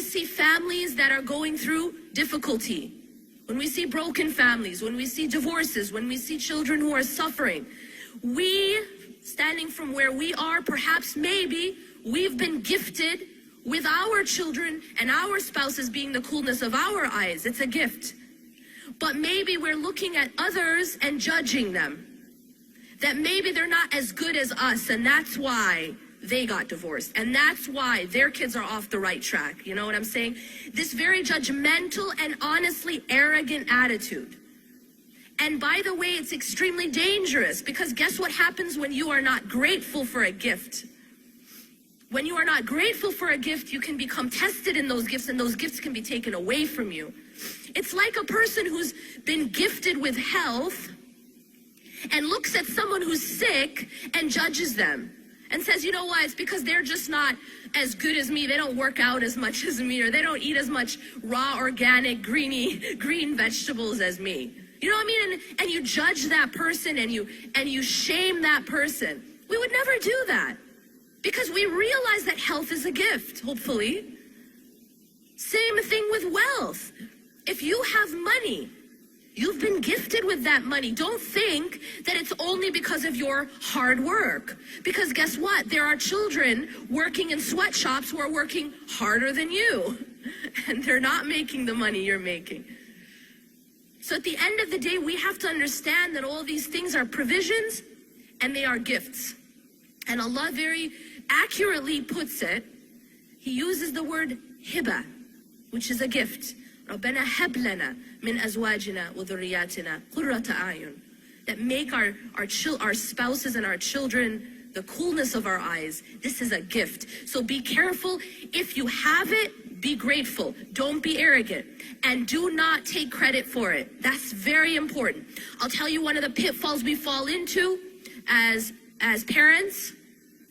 we see families that are going through difficulty, when we see broken families, when we see divorces, when we see children who are suffering, we, standing from where we are, perhaps maybe we've been gifted with our children and our spouses being the coolness of our eyes. It's a gift. But maybe we're looking at others and judging them. That maybe they're not as good as us, and that's why they got divorced. And that's why their kids are off the right track. You know what I'm saying? This very judgmental and honestly arrogant attitude. And by the way, it's extremely dangerous, because guess what happens when you are not grateful for a gift? When you are not grateful for a gift, you can become tested in those gifts, and those gifts can be taken away from you. It's like a person who's been gifted with health and looks at someone who's sick and judges them and says, you know what, it's because they're just not as good as me. They don't work out as much as me, or they don't eat as much raw, organic, green vegetables as me. You know what I mean? And you judge that person, and you shame that person. We would never do that, because we realize that health is a gift, hopefully. Same thing with wealth. If you have money, you've been gifted with that money. Don't think that it's only because of your hard work. Because guess what? There are children working in sweatshops who are working harder than you. And they're not making the money you're making. So at the end of the day, we have to understand that all these things are provisions and they are gifts. And Allah very accurately puts it. He uses the word hiba, which is a gift. رَبَّنَا هَبْ لَنَا مِنْ أَزْوَاجِنَا وَذُرِّيَّاتِنَا قُرَّةَ أَعْيُنٍ. That make our spouses and our children the coolness of our eyes. This is a gift. So be careful. If you have it, be grateful. Don't be arrogant. And do not take credit for it. That's very important. I'll tell you one of the pitfalls we fall into as parents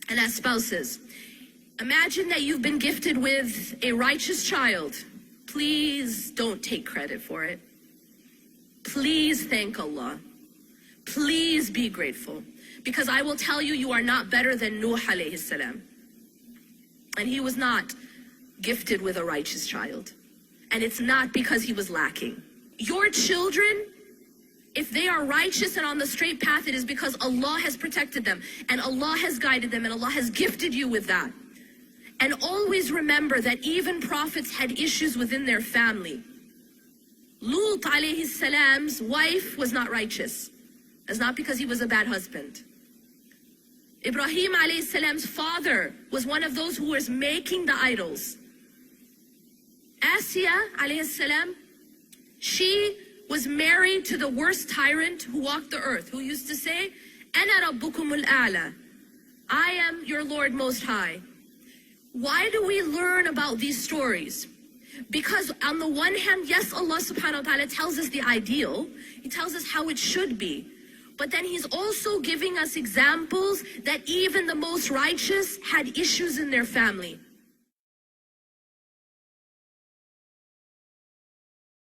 and as spouses. Imagine that you've been gifted with a righteous child. Please don't take credit for it. Please thank Allah. Please be grateful. Because I will tell you, you are not better than Nuh alayhi salam. And he was not gifted with a righteous child. And it's not because he was lacking. Your children, if they are righteous and on the straight path, it is because Allah has protected them. And Allah has guided them. And Allah has gifted you with that. And always remember that even prophets had issues within their family. Lut alayhi salam's wife was not righteous. That's not because he was a bad husband. Ibrahim alayhi salam's father was one of those who was making the idols. Asiya alayhi salam, she was married to the worst tyrant who walked the earth, who used to say, Ana rabbukumul a'la. I am your Lord Most High. Why do we learn about these stories? Because on the one hand, yes, Allah subhanahu wa ta'ala tells us the ideal. He tells us how it should be. But then He's also giving us examples that even the most righteous had issues in their family.